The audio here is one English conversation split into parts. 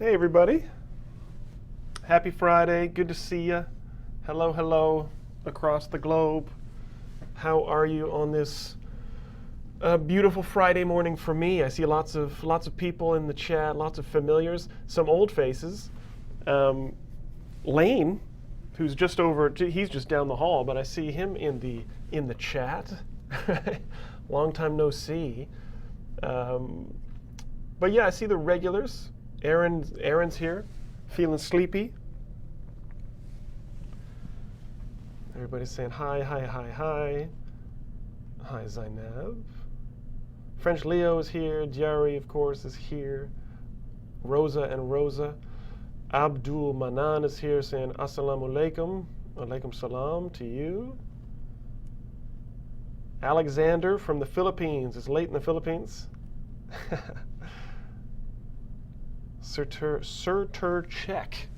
Hey everybody. Happy Friday. Good to see you. Hello, hello across the globe. How are you on this beautiful Friday morning for me? I see lots of people in the chat, lots of familiars, some old faces. Lane, who's just over, he's just down the hall, but I see him in the chat. Long time no see. But yeah, I see the regulars. Aaron's here, feeling sleepy. Everybody's saying hi, hi, hi, hi. Hi, Zainab. French Leo is here. Jerry, of course, is here. Rosa and Rosa. Abdul Manan is here saying assalamu alaikum. Alaikum salam to you. Alexander from the Philippines. It's late in the Philippines. Surtur check.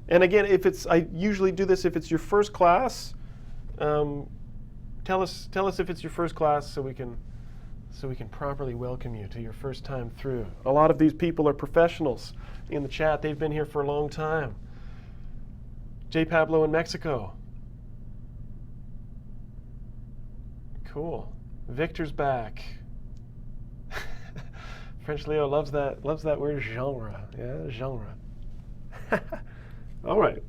And again, I usually do this if it's your first class. Tell us if it's your first class so we can properly welcome you to your first time through. A lot of these people are professionals in the chat. They've been here for a long time. J. Pablo in Mexico. Cool. Victor's back. French Leo loves that word genre. Yeah, genre. All right.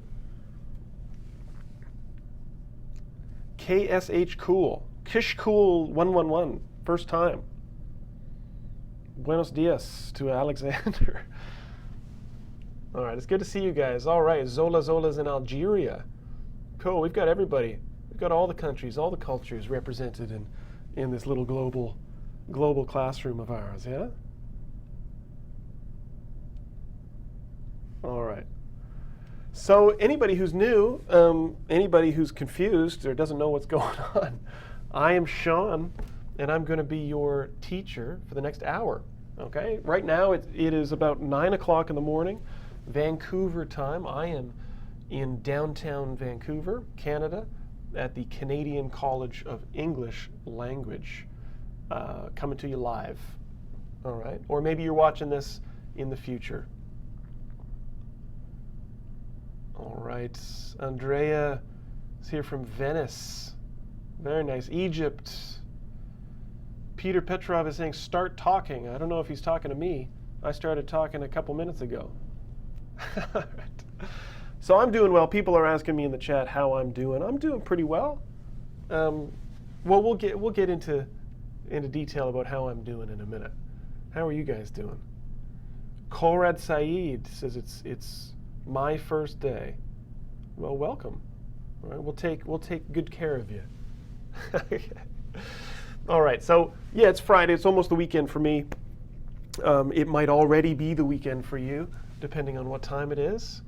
KSH Cool. Kish Cool 111. First time. Buenos dias to Alexander. All right, it's good to see you guys. All right, Zola's in Algeria. Cool, we've got everybody. We've got all the countries, all the cultures represented in this little global classroom of ours, yeah? All right. So anybody who's new, anybody who's confused or doesn't know what's going on, I am Shaun, and I'm going to be your teacher for the next hour. Okay? Right now it is about 9 o'clock in the morning, Vancouver time. I am in downtown Vancouver, Canada, at the Canadian College of English Language, coming to you live. All right? Or maybe you're watching this in the future. All right, Andrea is here from Venice. Very nice. Egypt. Peter Petrov is saying, start talking. I don't know if he's talking to me. I started talking a couple minutes ago. All right. So I'm doing well. People are asking me in the chat how I'm doing. I'm doing pretty well. Well, we'll get into detail about how I'm doing in a minute. How are you guys doing? Korad Saeed says it's my first day. Well, welcome. All right, we'll take good care of you. All right, so yeah, it's Friday. It's almost the weekend for me. It might already be the weekend for you, depending on what time it is.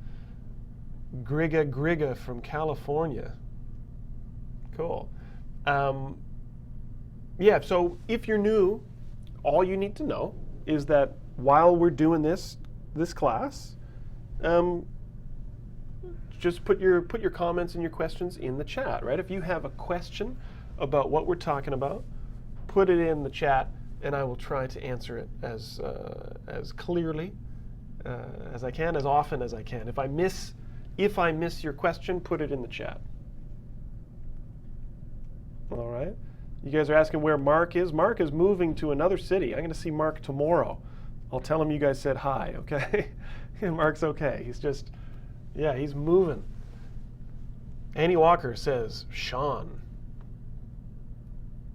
Griga from California. Cool. Yeah, so if you're new, all you need to know is that while we're doing this class, just put your comments and your questions in the chat, right? If you have a question about what we're talking about, put it in the chat, and I will try to answer it as clearly as I can, as often as I can. If I miss your question, put it in the chat. All right. You guys are asking where Mark is. Mark is moving to another city. I'm going to see Mark tomorrow. I'll tell him you guys said hi, okay? Mark's okay. He's just, yeah, he's moving. Annie Walker says, Shaun.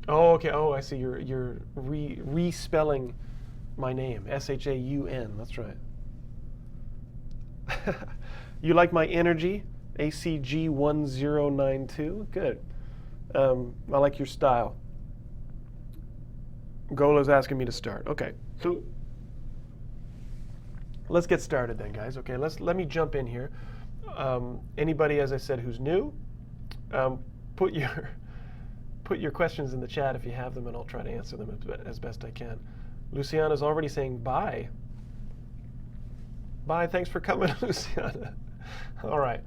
Oh, okay. Oh, I see. You're respelling my name. S-H-A-U-N. That's right. You like my energy? ACG1092. Good. I like your style. Gola's asking me to start. Okay. So let's get started then, guys. Okay, let me jump in here. Anybody, as I said, who's new, put your questions in the chat if you have them, and I'll try to answer them as best I can. Luciana's already saying bye. Bye. Thanks for coming, Luciana. All right.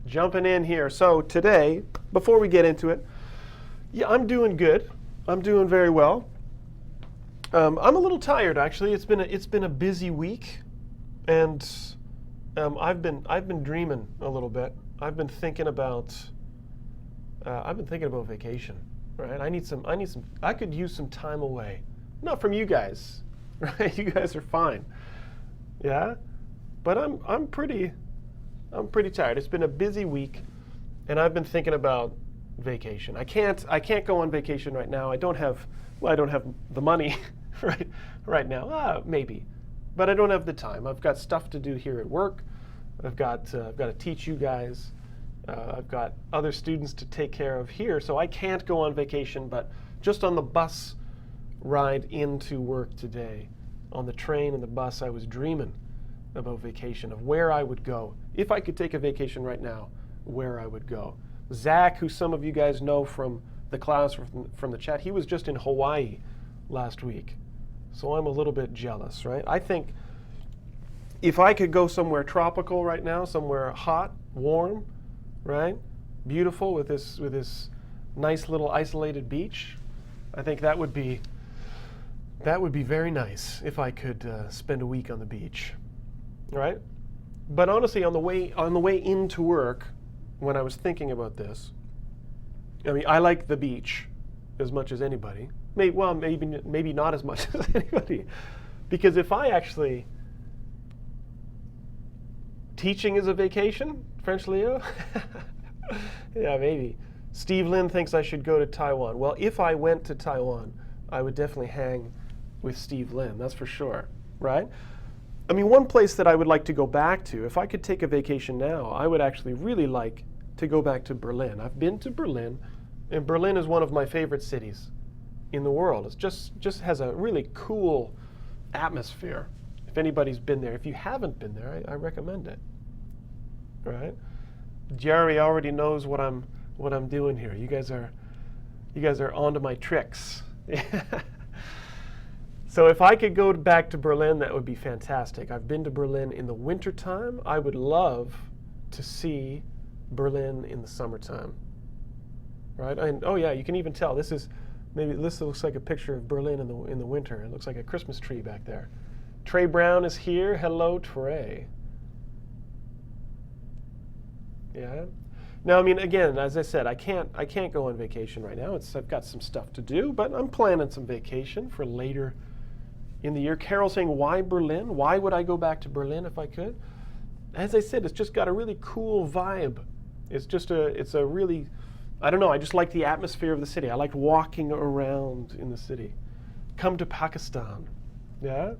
Jumping in here. So today, before we get into it, yeah, I'm doing good. I'm doing very well. I'm a little tired, actually. It's been a busy week. And I've been dreaming a little bit. I've been thinking about vacation, right? I could use some time away. Not from you guys, right? You guys are fine. Yeah? But I'm pretty tired. It's been a busy week, and I've been thinking about vacation. I can't go on vacation right now. I don't have the money right now. Maybe. But I don't have the time. I've got stuff to do here at work. I've got to teach you guys. I've got other students to take care of here, so I can't go on vacation. But just on the bus ride into work today, on the train and the bus, I was dreaming about vacation, of where I would go. If I could take a vacation right now, where I would go. Zach, who some of you guys know from the class or from the chat, he was just in Hawaii last week. So I'm a little bit jealous, right? I think if I could go somewhere tropical right now, somewhere hot, warm, right? Beautiful with this nice little isolated beach, I think that would be very nice if I could spend a week on the beach, right? But honestly, on the way into work, when I was thinking about this, I mean, I like the beach as much as anybody. Maybe not as much as anybody, because if I actually teaching is a vacation, French Leo. Yeah, maybe. Steve Lin thinks I should go to Taiwan. Well, if I went to Taiwan, I would definitely hang with Steve Lin. That's for sure, right? I mean, one place that I would like to go back to, if I could take a vacation now, I would actually really like to go back to Berlin. I've been to Berlin, and Berlin is one of my favorite cities in the world. It just has a really cool atmosphere. If anybody's been there, if you haven't been there, I recommend it. Right? Jerry already knows what I'm doing here. You guys are onto my tricks. So if I could go back to Berlin, that would be fantastic. I've been to Berlin in the wintertime. I would love to see Berlin in the summertime. Right? And oh yeah, you can even tell this looks like a picture of Berlin in the winter. It looks like a Christmas tree back there. Trey Brown is here. Hello, Trey. Yeah. Now, I mean, again, as I said, I can't go on vacation right now. I've got some stuff to do, but I'm planning some vacation for later in the year. Carol's saying, why Berlin? Why would I go back to Berlin if I could? As I said, it's just got a really cool vibe. It's a really, I don't know, I just like the atmosphere of the city. I like walking around in the city. Come to Pakistan. Yeah?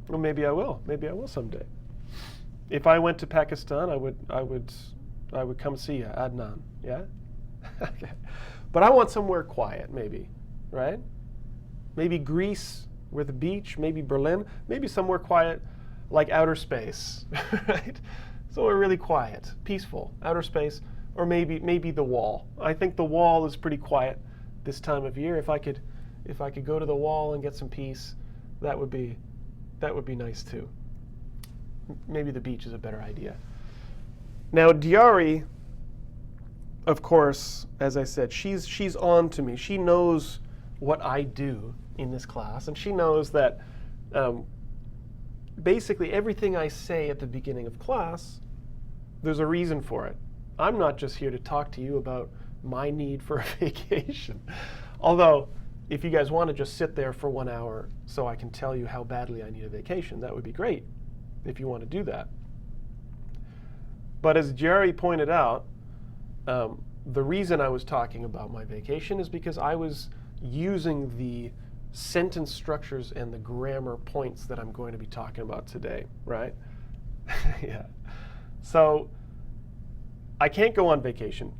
Well, maybe I will. Maybe I will someday. If I went to Pakistan, I would come see you, Adnan. Yeah? Okay. But I want somewhere quiet, maybe, right? Maybe Greece with a beach, maybe Berlin, maybe somewhere quiet like outer space, right? Somewhere really quiet, peaceful, outer space, or maybe the Wall. I think the Wall is pretty quiet this time of year. If I could go to the Wall and get some peace, that would be nice too. Maybe the beach is a better idea. Now, Diari, of course, as I said, she's on to me. She knows what I do in this class, and she knows that basically everything I say at the beginning of class, there's a reason for it. I'm not just here to talk to you about my need for a vacation. Although, if you guys want to just sit there for 1 hour so I can tell you how badly I need a vacation, that would be great if you want to do that. But as Jerry pointed out, the reason I was talking about my vacation is because I was using the sentence structures and the grammar points that I'm going to be talking about today, right? Yeah. So I can't go on vacation,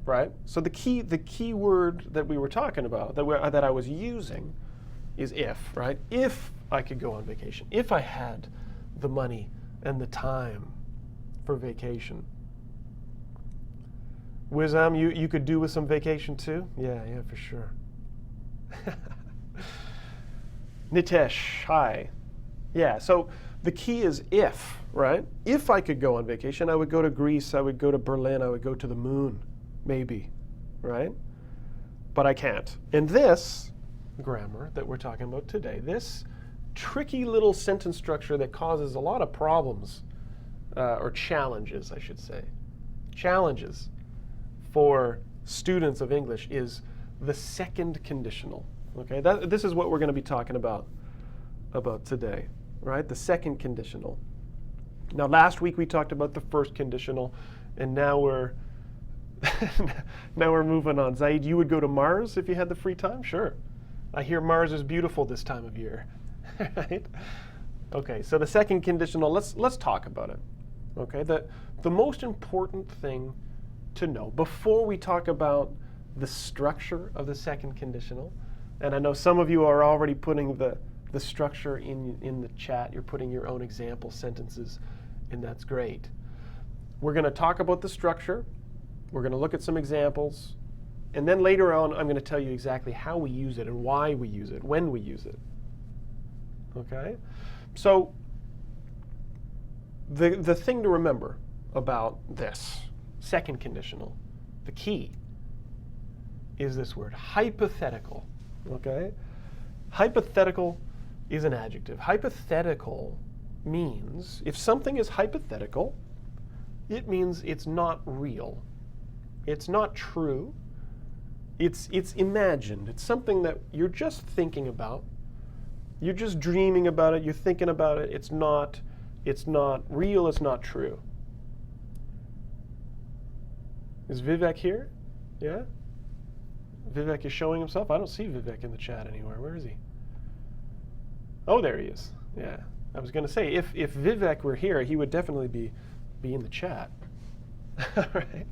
right? So the key word that we were talking about, that I was using, is if, right? If I could go on vacation, if I had the money and the time for vacation. Wizam, you could do with some vacation too? Yeah, for sure. Nitesh, hi. Yeah, so the key is if, right? If I could go on vacation, I would go to Greece, I would go to Berlin, I would go to the moon, maybe, right? But I can't. And this grammar that we're talking about today, this tricky little sentence structure that causes a lot of problems, or challenges, I should say. Challenges for students of English is the second conditional. Okay, this is what we're going to be talking about today, right? The second conditional. Now, last week we talked about the first conditional, and now we're now we're moving on. Zaid, you would go to Mars if you had the free time? Sure. I hear Mars is beautiful this time of year. Right? Okay, so the second conditional, let's talk about it. Okay, the most important thing to know before we talk about the structure of the second conditional, and I know some of you are already putting the structure in the chat. You're putting your own example sentences, and that's great. We're going to talk about the structure. We're going to look at some examples. And then later on, I'm going to tell you exactly how we use it and why we use it, when we use it. Okay? So the thing to remember about this second conditional, the key, is this word, hypothetical. Okay? Hypothetical is an adjective. Hypothetical means, if something is hypothetical, it means it's not real. It's not true. It's imagined. It's something that you're just thinking about. You're just dreaming about it. You're thinking about it. It's not real. It's not true. Is Vivek here? Yeah? Vivek is showing himself. I don't see Vivek in the chat anywhere. Where is he? Oh, there he is. Yeah. I was going to say, if Vivek were here, he would definitely be in the chat. All right.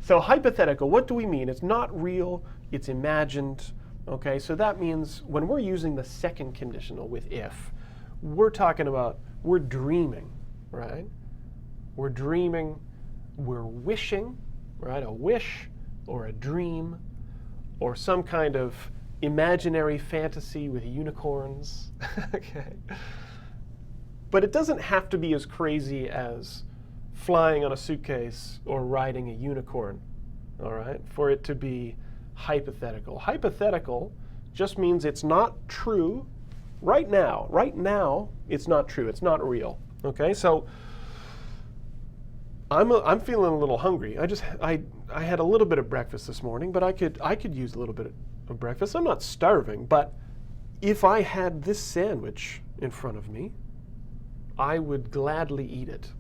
So hypothetical, what do we mean? It's not real. It's imagined. Okay, so that means when we're using the second conditional with if, we're talking about, we're dreaming, right? We're dreaming, we're wishing, right? A wish or a dream or some kind of imaginary fantasy with unicorns. Okay. But it doesn't have to be as crazy as flying on a suitcase or riding a unicorn, all right, for it to be hypothetical. Hypothetical just means it's not true right now. Right now, it's not true. It's not real. Okay, so I'm feeling a little hungry. I had a little bit of breakfast this morning, but I could use a little bit of breakfast. I'm not starving, but if I had this sandwich in front of me, I would gladly eat it.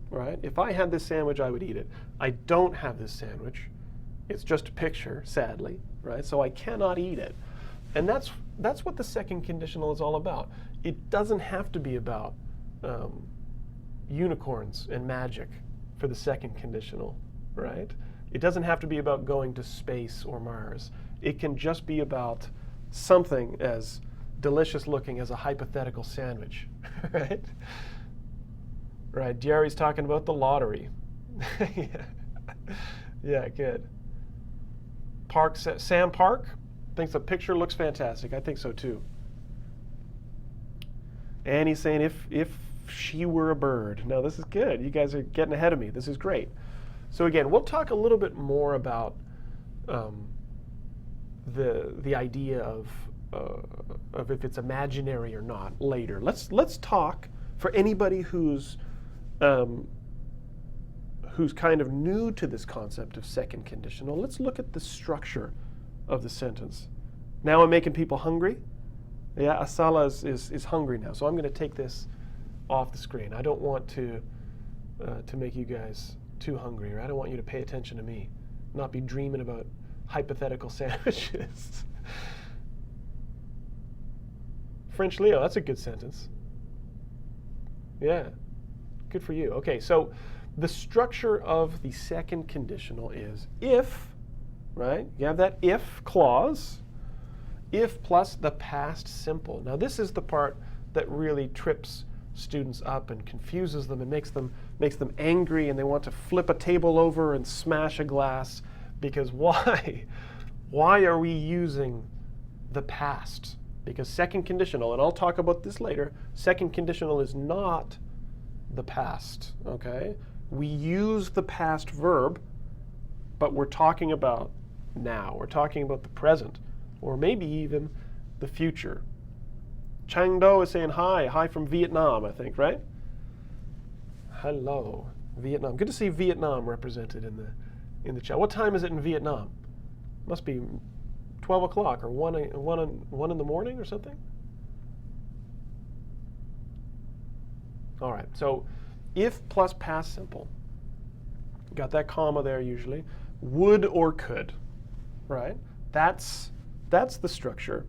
Right? If I had this sandwich, I would eat it. I don't have this sandwich. It's just a picture, sadly, right? So I cannot eat it. And that's what the second conditional is all about. It doesn't have to be about unicorns and magic for the second conditional, right? It doesn't have to be about going to space or Mars. It can just be about something as delicious looking as a hypothetical sandwich, right? Right, Jerry's talking about the lottery. Yeah, good. Sam Park thinks the picture looks fantastic. I think so too. Annie's saying if she were a bird. No, this is good. You guys are getting ahead of me. This is great. So again, we'll talk a little bit more about the idea of if it's imaginary or not later. Let's talk for anybody who's kind of new to this concept of second conditional. Let's look at the structure of the sentence. Now I'm making people hungry. Yeah, Asala is hungry now, so I'm going to take this off the screen. I don't want to make you guys too hungry, or I don't want you to pay attention to me, not be dreaming about hypothetical sandwiches. French Leo, that's a good sentence. Yeah. Good for you. Okay, so the structure of the second conditional is if, right? You have that if clause, if plus the past simple. Now this is the part that really trips students up and confuses them and makes them angry, and they want to flip a table over and smash a glass, because why? Why are we using the past? Because second conditional, and I'll talk about this later, second conditional is not the past, okay? We use the past verb, but we're talking about now. We're talking about the present, or maybe even the future. Chang-do is saying hi. Hi from Vietnam, I think, right? Hello, Vietnam. Good to see Vietnam represented in the chat. What time is it in Vietnam? Must be 12 o'clock or 1 in the morning or something? All right, so if plus past simple, got that comma there usually, would or could, right? That's the structure.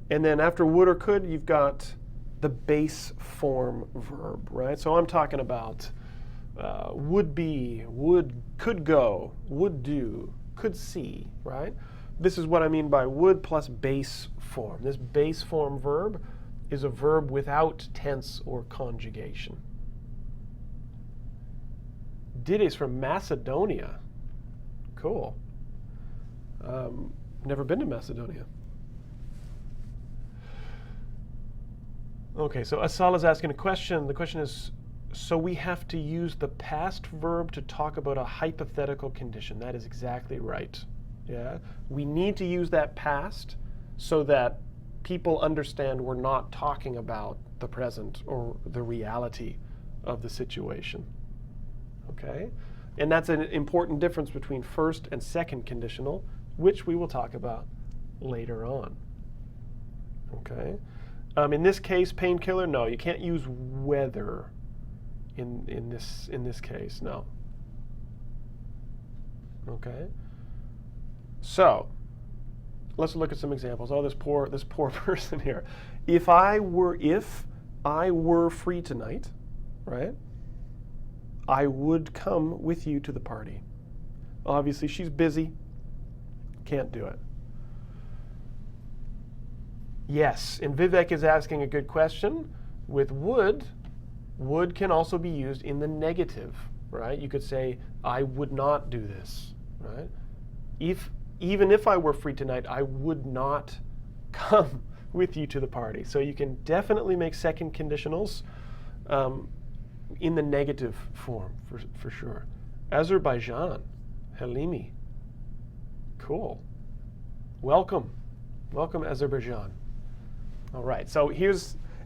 And then after would or could, you've got the base form verb, right? So I'm talking about would be, could go, would do, could see, right? This is what I mean by would plus base form. This base form verb is a verb without tense or conjugation. Diddy's from Macedonia. Cool. Never been to Macedonia. Okay, so Asal is asking a question. The question is, so we have to use the past verb to talk about a hypothetical condition. That is exactly right. Yeah, we need to use that past so that people understand we're not talking about the present or the reality of the situation. Okay, and that's an important difference between first and second conditional, which we will talk about later on. Okay. In this case, painkiller, no, you can't use whether in this case, no. Okay. So let's look at some examples. Oh, this poor person here. If I were free tonight, right? I would come with you to the party. Obviously, she's busy. Can't do it. Yes, and Vivek is asking a good question. With would can also be used in the negative, right? You could say, I would not do this, right? Even if I were free tonight, I would not come with you to the party. So you can definitely make second conditionals in the negative form, for sure. Azerbaijan, Halimi. Cool. Welcome, Azerbaijan. All right, so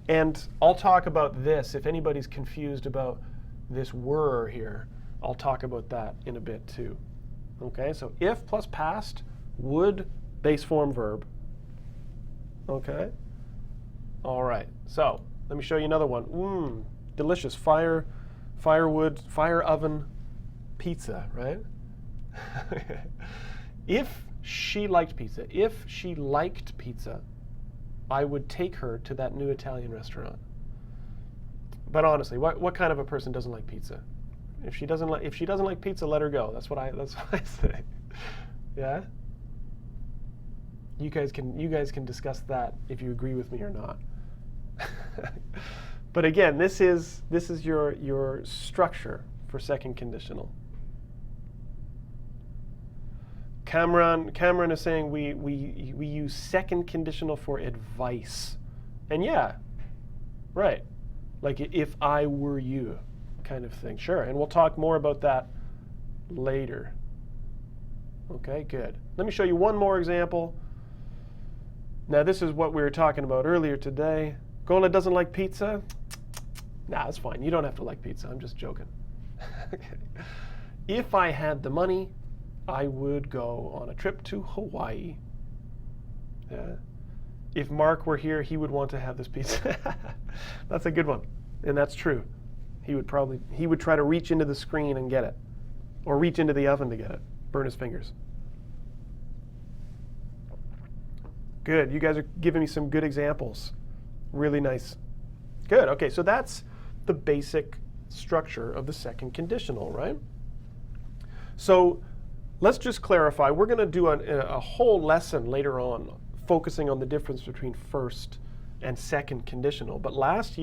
and I'll talk about this. If anybody's confused about this were here, I'll talk about that in a bit too. Okay, so if plus past, would, base form verb. Okay, all right, so let me show you another one. Delicious, firewood, fire oven, pizza, right? If she liked pizza, I would take her to that new Italian restaurant. But honestly, what kind of a person doesn't like pizza? If she doesn't like pizza, let her go. That's what I say. Yeah. You guys can discuss that if you agree with me or not. But again, this is your structure for second conditional. Cameron is saying we use second conditional for advice. And yeah, right. Like if I were you kind of thing. Sure, and we'll talk more about that later. Okay, good. Let me show you one more example. Now this is what we were talking about earlier today. Gola doesn't like pizza? Nah, that's fine. You don't have to like pizza. I'm just joking. Okay. If I had the money, I would go on a trip to Hawaii. Yeah. If Mark were here, he would want to have this pizza. That's a good one, and that's true. He would try to reach into the screen and get it, or reach into the oven to get it, burn his fingers. Good, you guys are giving me some good examples. Really nice. Good, okay, so that's the basic structure of the second conditional, right? So let's just clarify. We're going to do a whole lesson later on focusing on the difference between first and second conditional. But last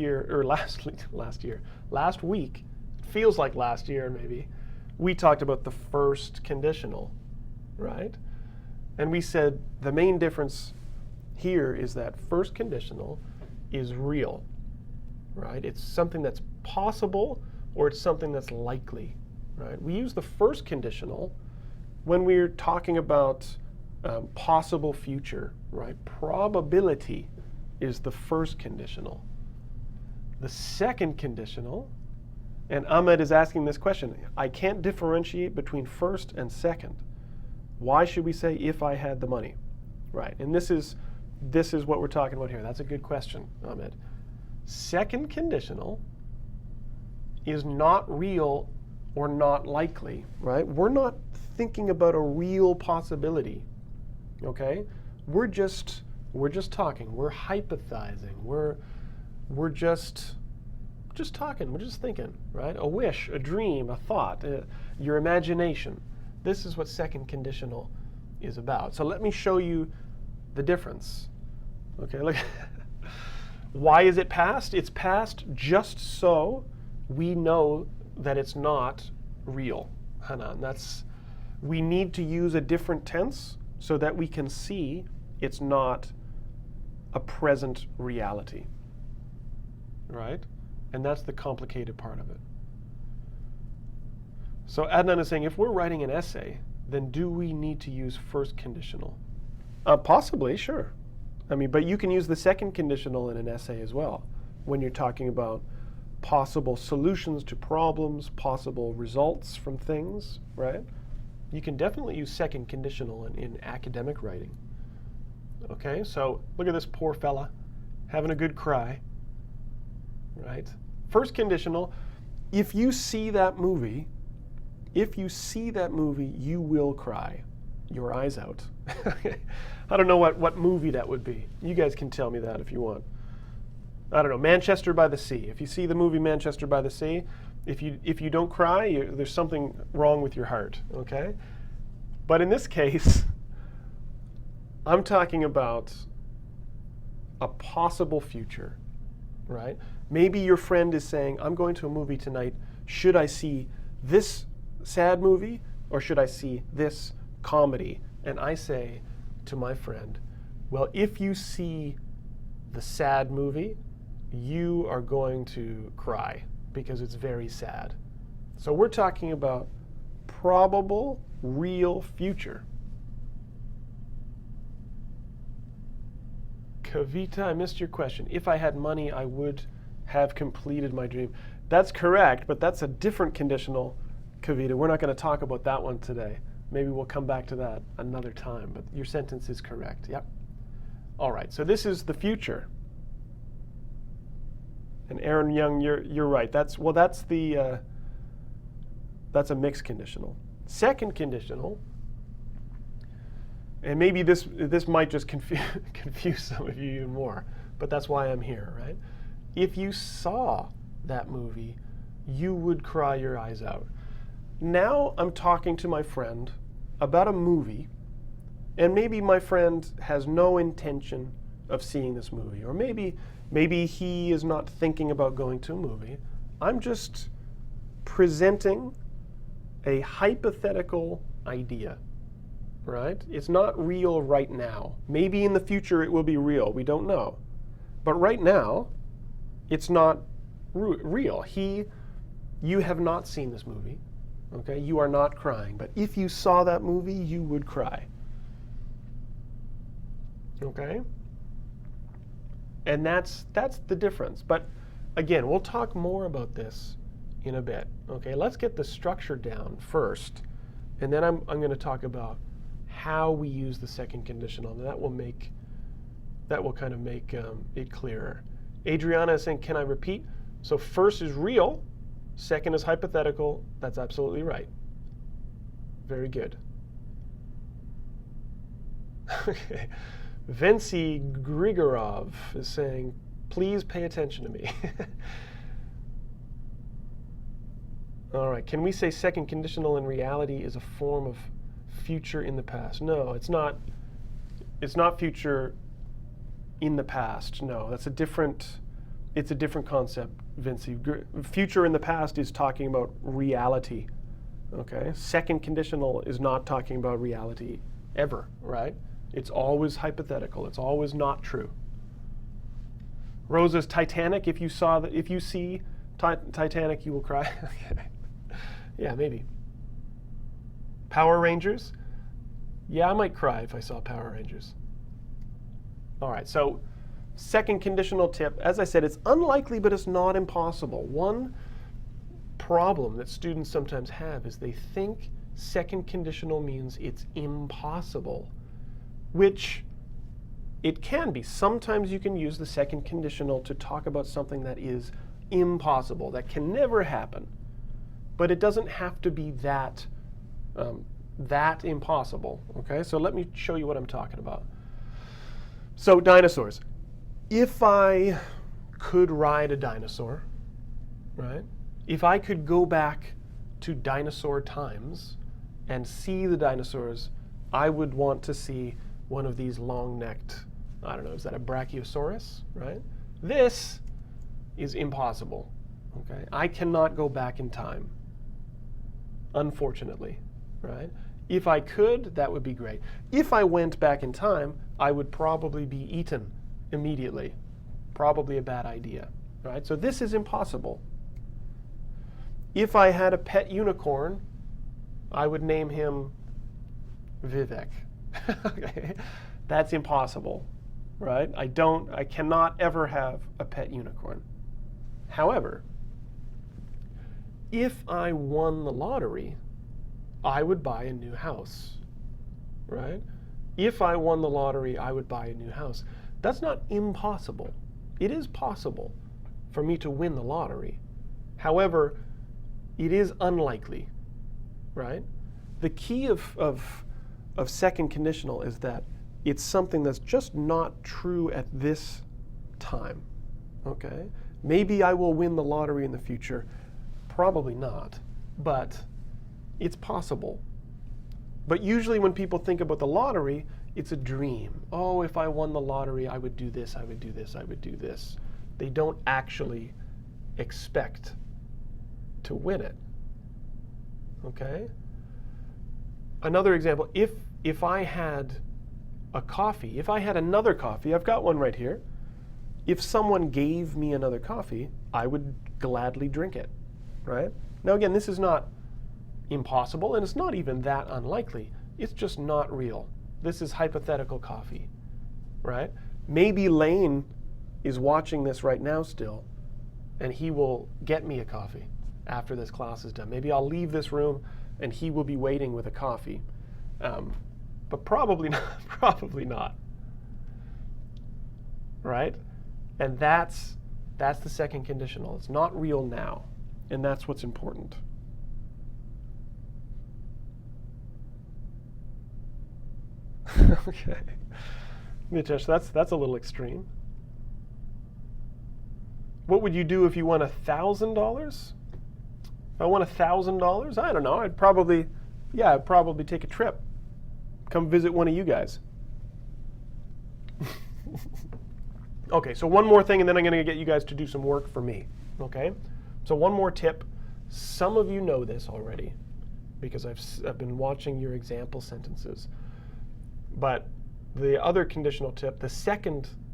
week, feels like last year maybe, we talked about the first conditional, right? And we said the main difference here is that first conditional is real, right? It's something that's possible or it's something that's likely, right? We use the first conditional when we're talking about possible future, right? Probability is the first conditional. The second conditional, and Ahmed is asking this question, I can't differentiate between first and second. Why should we say if I had the money? Right, and this is what we're talking about here. That's a good question, Ahmed. Second conditional is not real or not likely, right? We're not thinking about a real possibility, okay? We're just talking. We're hypothesizing. We're just talking. We're just thinking, right? A wish, a dream, a thought, your imagination. This is what second conditional is about. So let me show you the difference. Okay, look. Why is it past? It's past just so we know that it's not real. Hanan, we need to use a different tense so that we can see it's not a present reality. Right? And that's the complicated part of it. So Adnan is saying, if we're writing an essay, then do we need to use first conditional? Possibly, sure. I mean, but you can use the second conditional in an essay as well when you're talking about possible solutions to problems, possible results from things, right? You can definitely use second conditional in academic writing. Okay, so look at this poor fella having a good cry, right? First conditional, if you see that movie, you will cry your eyes out. I don't know what movie that would be. You guys can tell me that if you want. I don't know, Manchester by the Sea. If you see the movie Manchester by the Sea, if you don't cry, there's something wrong with your heart, okay? But in this case, I'm talking about a possible future, right? Maybe your friend is saying, I'm going to a movie tonight. Should I see this sad movie or should I see this comedy? And I say to my friend, well, if you see the sad movie, you are going to cry because it's very sad. So we're talking about probable, real future. Kavita, I missed your question. If I had money, I would have completed my dream. That's correct, but that's a different conditional, Kavita. We're not going to talk about that one today. Maybe we'll come back to that another time, but your sentence is correct. Yep. All right, so this is the future. And Aaron Young, you're right. That's a mixed conditional. Second conditional, and maybe this might just confuse some of you even more, but that's why I'm here, right? If you saw that movie, you would cry your eyes out. Now I'm talking to my friend about a movie, and maybe my friend has no intention of seeing this movie, or maybe he is not thinking about going to a movie. I'm just presenting a hypothetical idea, right? It's not real right now. Maybe in the future it will be real. We don't know. But right now, it's not real. You have not seen this movie. Okay, you are not crying, but if you saw that movie, you would cry. Okay? And that's the difference. But again, we'll talk more about this in a bit. Okay, let's get the structure down first, and then I'm going to talk about how we use the second conditional, and that will kind of make it clearer. Adriana is saying, can I repeat? So first is real. Second is hypothetical. That's absolutely right. Very good. Okay. Vency Grigorov is saying, please pay attention to me. All right, can we say second conditional in reality is a form of future in the past? No, it's not. It's not future in the past. No, it's a different concept, Vinci. Future in the past is talking about reality. Okay? Second conditional is not talking about reality ever, right? It's always hypothetical. It's always not true. Rosa's Titanic, if you see Titanic, you will cry. Okay. Yeah, maybe. Power Rangers? Yeah, I might cry if I saw Power Rangers. All right, so second conditional tip, as I said, it's unlikely, but it's not impossible. One problem that students sometimes have is they think second conditional means it's impossible, which it can be. Sometimes you can use the second conditional to talk about something that is impossible, that can never happen. But it doesn't have to be that impossible. Okay, so let me show you what I'm talking about. So dinosaurs. If I could ride a dinosaur, right? If I could go back to dinosaur times and see the dinosaurs, I would want to see one of these long-necked, I don't know, is that a brachiosaurus, right? This is impossible, okay? I cannot go back in time, unfortunately, right? If I could, that would be great. If I went back in time, I would probably be eaten immediately. Probably a bad idea, right? So this is impossible. If I had a pet unicorn, I would name him Vivek. Okay? That's impossible, right? I cannot ever have a pet unicorn. However, if I won the lottery, I would buy a new house, right? If I won the lottery, I would buy a new house. That's not impossible. It is possible for me to win the lottery. However, it is unlikely, right? The key of second conditional is that it's something that's just not true at this time, okay? Maybe I will win the lottery in the future. Probably not, but it's possible. But usually when people think about the lottery, it's a dream. Oh, if I won the lottery, I would do this, I would do this, I would do this. They don't actually expect to win it, okay? Another example, if I had a coffee, if I had another coffee, I've got one right here. If someone gave me another coffee, I would gladly drink it, right? Now again, this is not impossible, and it's not even that unlikely. It's just not real. This is hypothetical coffee, right? Maybe Lane is watching this right now still, and he will get me a coffee after this class is done. Maybe I'll leave this room, and he will be waiting with a coffee. But probably not, probably not, right? And that's the second conditional. It's not real now, and that's what's important. Okay, Nitesh, that's a little extreme. What would you do if you won $1,000? If I won $1,000, I don't know. I'd probably take a trip. Come visit one of you guys. Okay, so one more thing, and then I'm going to get you guys to do some work for me. Okay, so one more tip. Some of you know this already because I've been watching your example sentences. But the other conditional tip,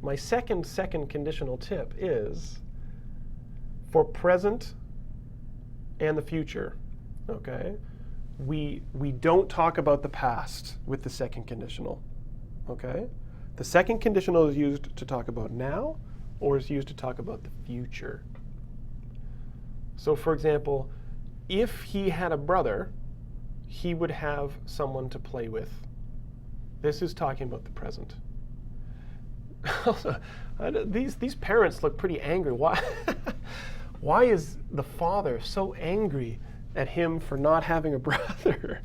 my second conditional tip is for present and the future. Okay, we don't talk about the past with the second conditional. Okay, the second conditional is used to talk about now, or is used to talk about the future. So, for example, if he had a brother, he would have someone to play with. This is talking about the present. These parents look pretty angry. Why is the father so angry at him for not having a brother?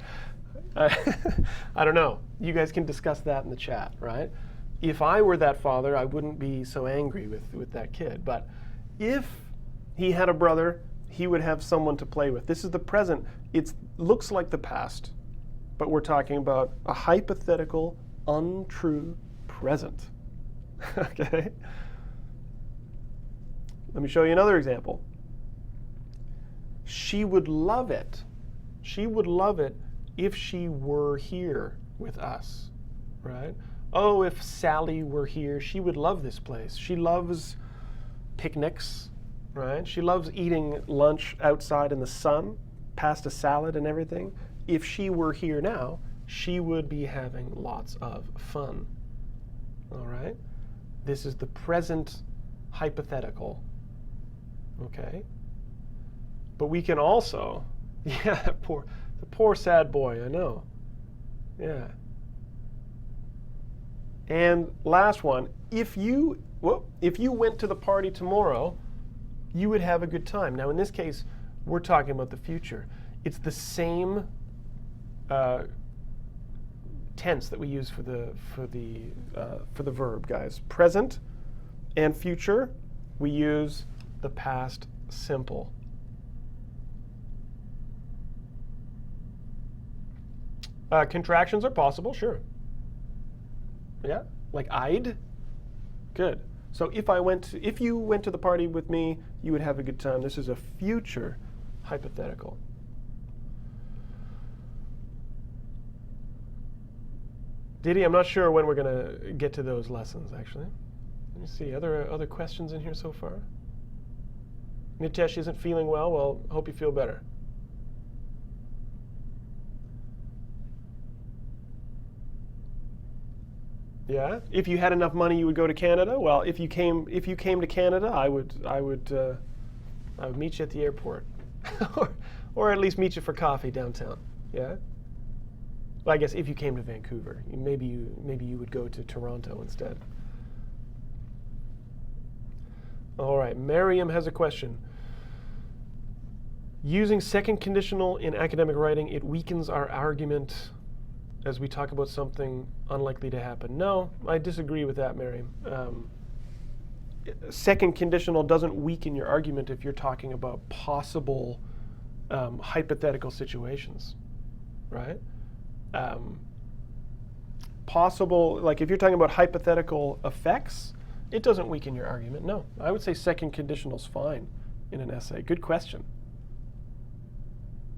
I don't know. You guys can discuss that in the chat, right? If I were that father, I wouldn't be so angry with that kid. But if he had a brother, he would have someone to play with. This is the present. It looks like the past, but we're talking about a hypothetical, untrue present. Okay? Let me show you another example. She would love it. She would love it if she were here with us, right? Oh, if Sally were here, she would love this place. She loves picnics, right? She loves eating lunch outside in the sun, past a salad and everything. If she were here now, she would be having lots of fun, all right? This is the present hypothetical. Okay? But we can also, yeah, the poor sad boy, I know. Yeah. And last one, if you went to the party tomorrow, you would have a good time. Now in this case, we're talking about the future. It's the same tense that we use for the verb, guys. Present and future, we use the past simple. Contractions are possible, sure. Yeah, like I'd. Good. So if you went to the party with me, you would have a good time. This is a future hypothetical. Diddy, I'm not sure when we're going to get to those lessons, actually. Let me see. Other questions in here so far? Nitesh isn't feeling well. Well, hope you feel better. Yeah. If you had enough money, you would go to Canada. Well, if you came to Canada, I would meet you at the airport, or at least meet you for coffee downtown. Yeah. Well, I guess if you came to Vancouver, maybe you would go to Toronto instead. All right. Miriam has a question. Using second conditional in academic writing, it weakens our argument as we talk about something unlikely to happen. No, I disagree with that, Miriam. Second conditional doesn't weaken your argument if you're talking about possible hypothetical situations, right? Possible, like if you're talking about hypothetical effects, it doesn't weaken your argument. No, I would say second conditional's fine in an essay. Good question.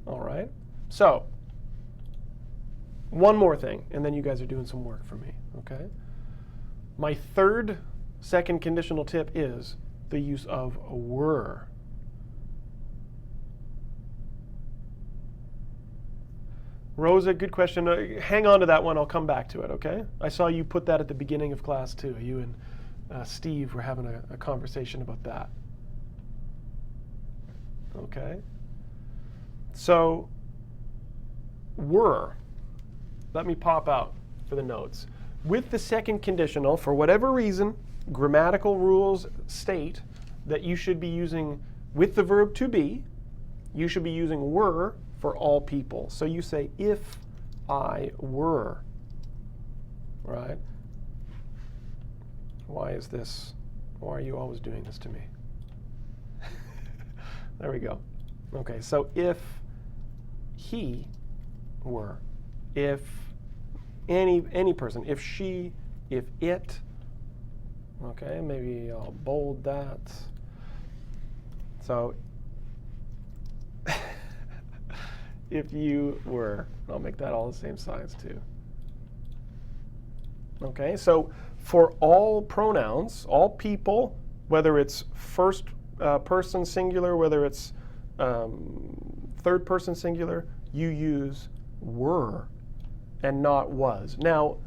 All right, so one more thing, and then you guys are doing some work for me, okay? My third second conditional tip is the use of were. Rosa, good question. Hang on to that one. I'll come back to it, okay? I saw you put that at the beginning of class, too. You and Steve were having a conversation about that. Okay? So, were. Let me pop out for the notes. With the second conditional, for whatever reason, grammatical rules state that you should be using, with the verb to be, you should be using were for all people. So you say, if I were, right? Why is this? Why are you always doing this to me? There we go. Okay, so if he were, if any person, if she, if it, okay, maybe I'll bold that. So if you were, I'll make that all the same size too. Okay, so for all pronouns, all people, whether it's first person singular, whether it's third person singular, you use were and not was. Now,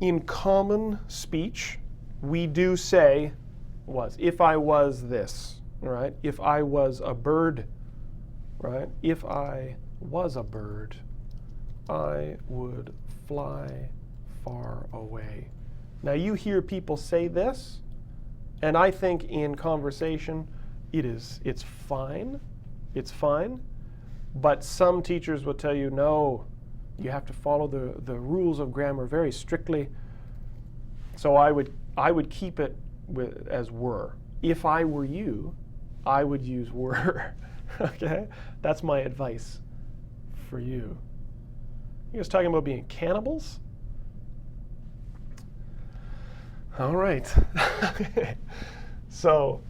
in common speech, we do say was. If I was this, right? If I was a bird, right? If I was a bird, I would fly far away. Now, you hear people say this, and I think in conversation, it's fine. It's fine. But some teachers will tell you, no, you have to follow the rules of grammar very strictly. So I would keep it as were. If I were you, I would use were. Okay? That's my advice for you. You guys talking about being cannibals? All right. So,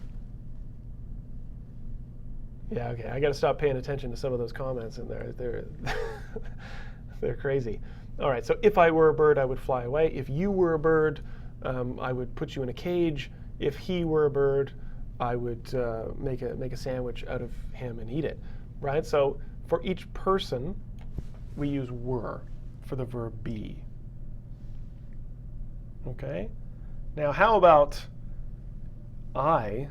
yeah, okay. I got to stop paying attention to some of those comments in there. They're crazy. All right. So if I were a bird, I would fly away. If you were a bird, I would put you in a cage. If he were a bird, I would make a sandwich out of him and eat it. Right. So for each person, we use were for the verb be. Okay. Now, how about I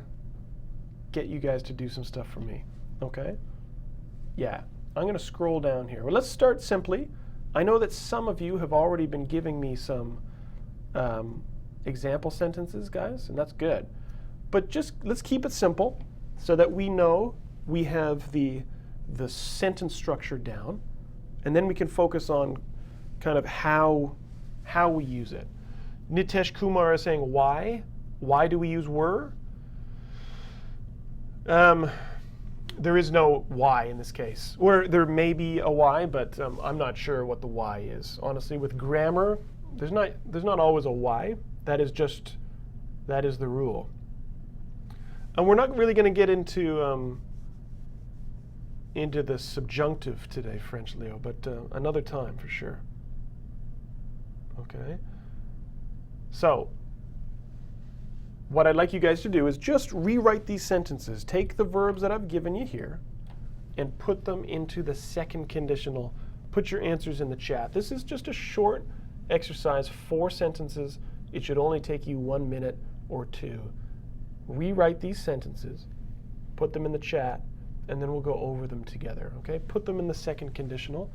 get you guys to do some stuff for me, okay? Yeah, I'm going to scroll down here. Well, let's start simply. I know that some of you have already been giving me some example sentences, guys, and that's good. But just let's keep it simple so that we know we have the sentence structure down, and then we can focus on kind of how we use it. Nitesh Kumar is saying, why? Why do we use were? There is no why in this case. Or there may be a why, but I'm not sure what the why is. Honestly, with grammar, there's not always a why. That is the rule. And we're not really going to get into the subjunctive today, French Leo, but another time for sure. Okay. So, what I'd like you guys to do is just rewrite these sentences. Take the verbs that I've given you here and put them into the second conditional. Put your answers in the chat. This is just a short exercise, 4 sentences. It should only take you 1 minute or 2. Rewrite these sentences, put them in the chat, and then we'll go over them together. Okay? Put them in the second conditional.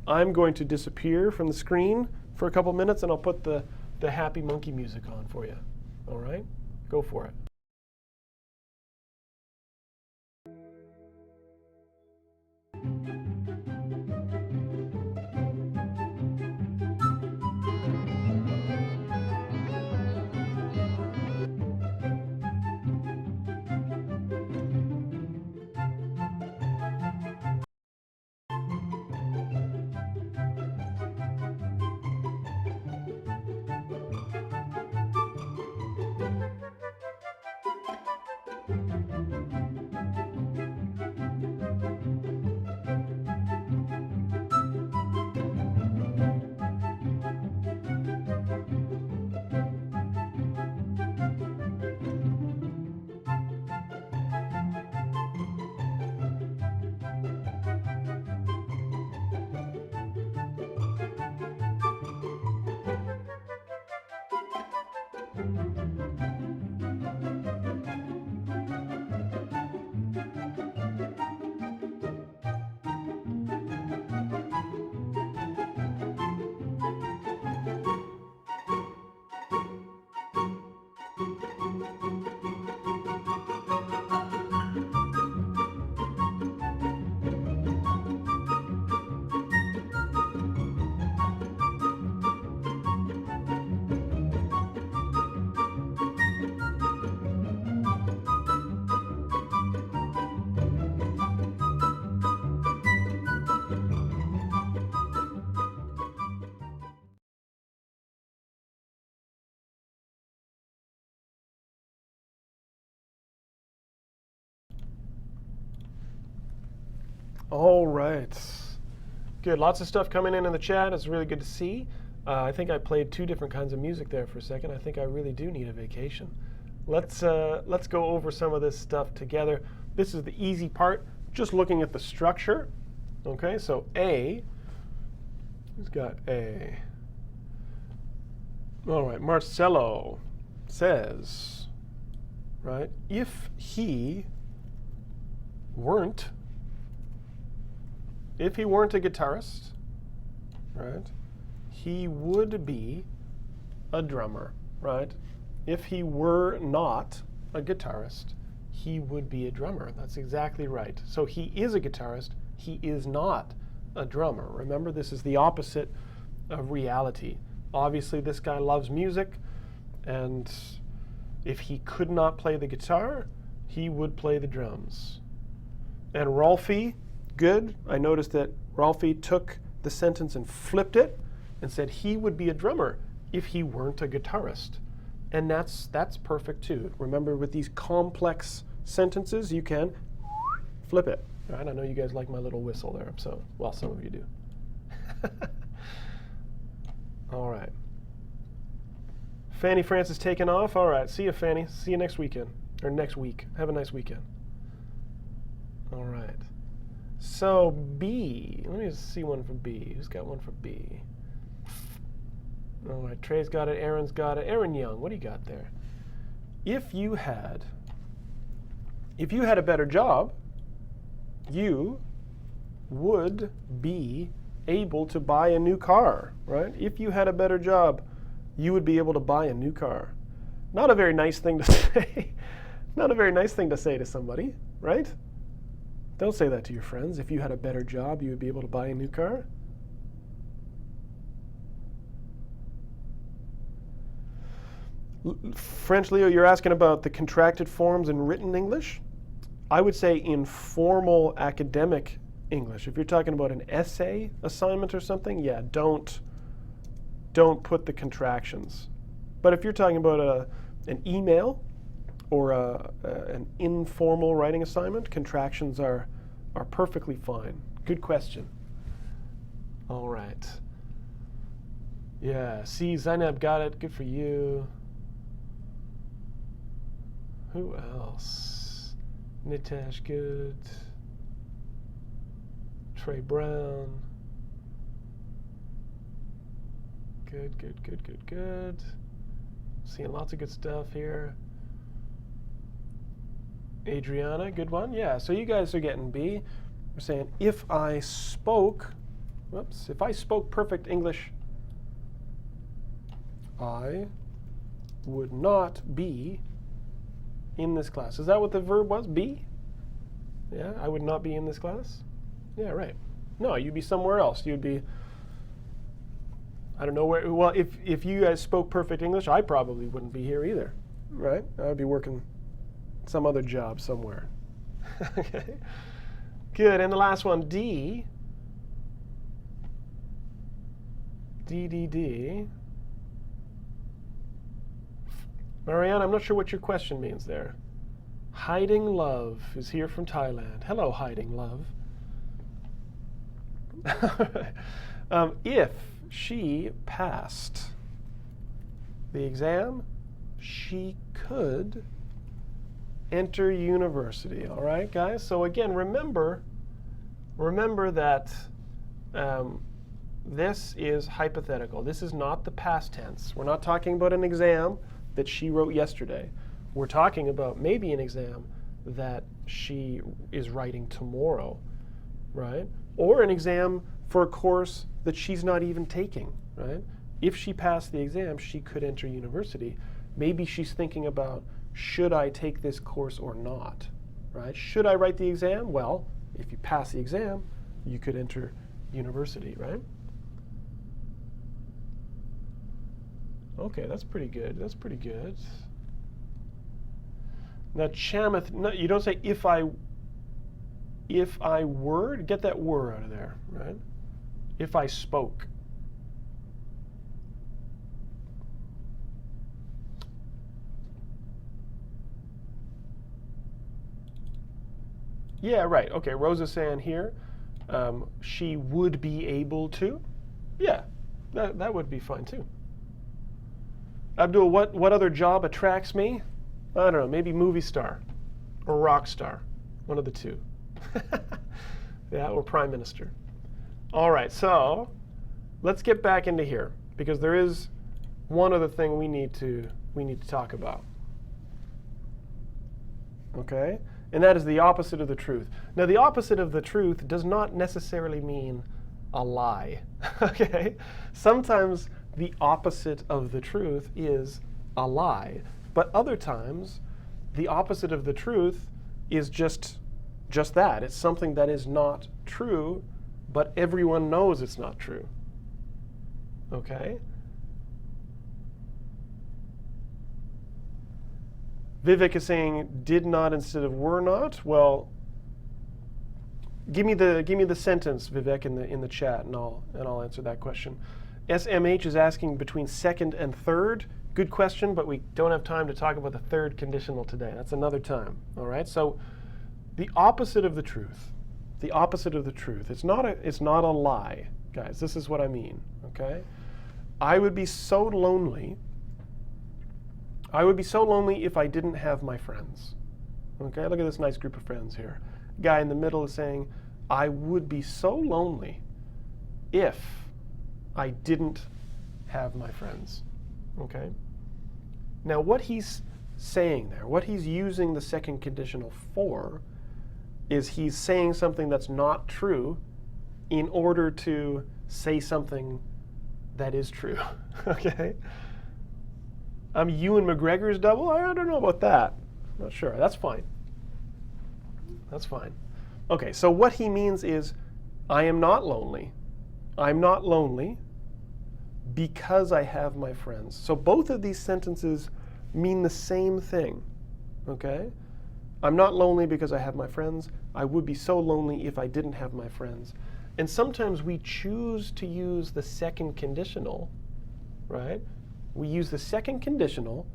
I'm going to disappear from the screen for a couple minutes, and I'll put the happy monkey music on for you. All right? Go for it. All right. Good. Lots of stuff coming in the chat. It's really good to see. I think I played 2 different kinds of music there for a second. I think I really do need a vacation. Let's go over some of this stuff together. This is the easy part, just looking at the structure. Okay, so A, who's got A? All right, Marcelo says, right, if he weren't a guitarist, right, he would be a drummer, right? If he were not a guitarist, he would be a drummer. That's exactly right. So he is a guitarist. He is not a drummer. Remember, this is the opposite of reality. Obviously, this guy loves music, and if he could not play the guitar, he would play the drums. And Rolfie, good. I noticed that Rolfie took the sentence and flipped it and said he would be a drummer if he weren't a guitarist. And that's perfect too. Remember, with these complex sentences, you can flip it. Right? I know you guys like my little whistle there, so, well, some of you do. All right. Fanny France is taking off. All right, see you, Fanny. See you next weekend, or next week. Have a nice weekend. All right. So B, let me just see one for B. Who's got one for B? All right, Trey's got it, Aaron's got it. Aaron Young, what do you got there? If you had a better job, you would be able to buy a new car, right? If you had a better job, you would be able to buy a new car. Not a very nice thing to say. Not a very nice thing to say to somebody, right? Don't say that to your friends. If you had a better job, you would be able to buy a new car. French Leo, you're asking about the contracted forms in written English. I would say in formal academic English. If you're talking about an essay assignment or something, yeah, don't put the contractions. But if you're talking about an email or an informal writing assignment, contractions are perfectly fine. Good question. All right. Yeah, see, Zainab got it. Good for you. Who else? Nitesh, good. Trey Brown. Good, good, good, good, good. Seeing lots of good stuff here. Adriana, good one. Yeah, so you guys are getting B. We're saying if I spoke perfect English, I would not be in this class. Is that what the verb was? Be? Yeah, I would not be in this class? Yeah, right. No, you'd be somewhere else. You'd be, I don't know where. Well, if you guys spoke perfect English, I probably wouldn't be here either, right? I would be working some other job somewhere. Okay. Good. And the last one, D. D. Marianne, I'm not sure what your question means there. Hiding Love is here from Thailand. Hello, Hiding Love. If she passed the exam, she could enter university. All right, guys? So again, remember that this is hypothetical. This is not the past tense. We're not talking about an exam that she wrote yesterday. We're talking about maybe an exam that she is writing tomorrow, right? Or an exam for a course that she's not even taking, right? If she passed the exam, she could enter university. Maybe she's thinking about, should I take this course or not, right? Should I write the exam? Well, if you pass the exam, you could enter university, right? Okay, that's pretty good. That's pretty good. Now, Chamath, no, you don't say if I were, get that were out of there, right? If I spoke. Yeah, right. Okay, Rosa's saying here, she would be able to. Yeah, that would be fine too. Abdul, what other job attracts me? I don't know, maybe movie star or rock star, one of the two. Yeah, or prime minister. All right, so let's get back into here because there is one other thing we need to talk about. Okay? And that is the opposite of the truth. Now, the opposite of the truth does not necessarily mean a lie. Okay? Sometimes the opposite of the truth is a lie. But other times, the opposite of the truth is just that. It's something that is not true, but everyone knows it's not true. Okay? Vivek is saying did not instead of were not. Well, give me the sentence, Vivek, in the chat, and I'll answer that question. SMH is asking between second and third. Good question, but we don't have time to talk about the third conditional today. That's another time. All right. So the opposite of the truth. The opposite of the truth. It's not a lie, guys. This is what I mean. Okay. I would be so lonely. I would be so lonely if I didn't have my friends. Okay, look at this nice group of friends here. Guy in the middle is saying, I would be so lonely if I didn't have my friends. Okay? Now what he's saying there, what he's using the second conditional for, is he's saying something that's not true in order to say something that is true. Okay? I'm Ewan McGregor's double? I don't know about that. I'm not sure. That's fine. That's fine. Okay, so what he means is, I am not lonely. I'm not lonely because I have my friends. So both of these sentences mean the same thing. Okay? I'm not lonely because I have my friends. I would be so lonely if I didn't have my friends. And sometimes we choose to use the second conditional, right? We use the second conditional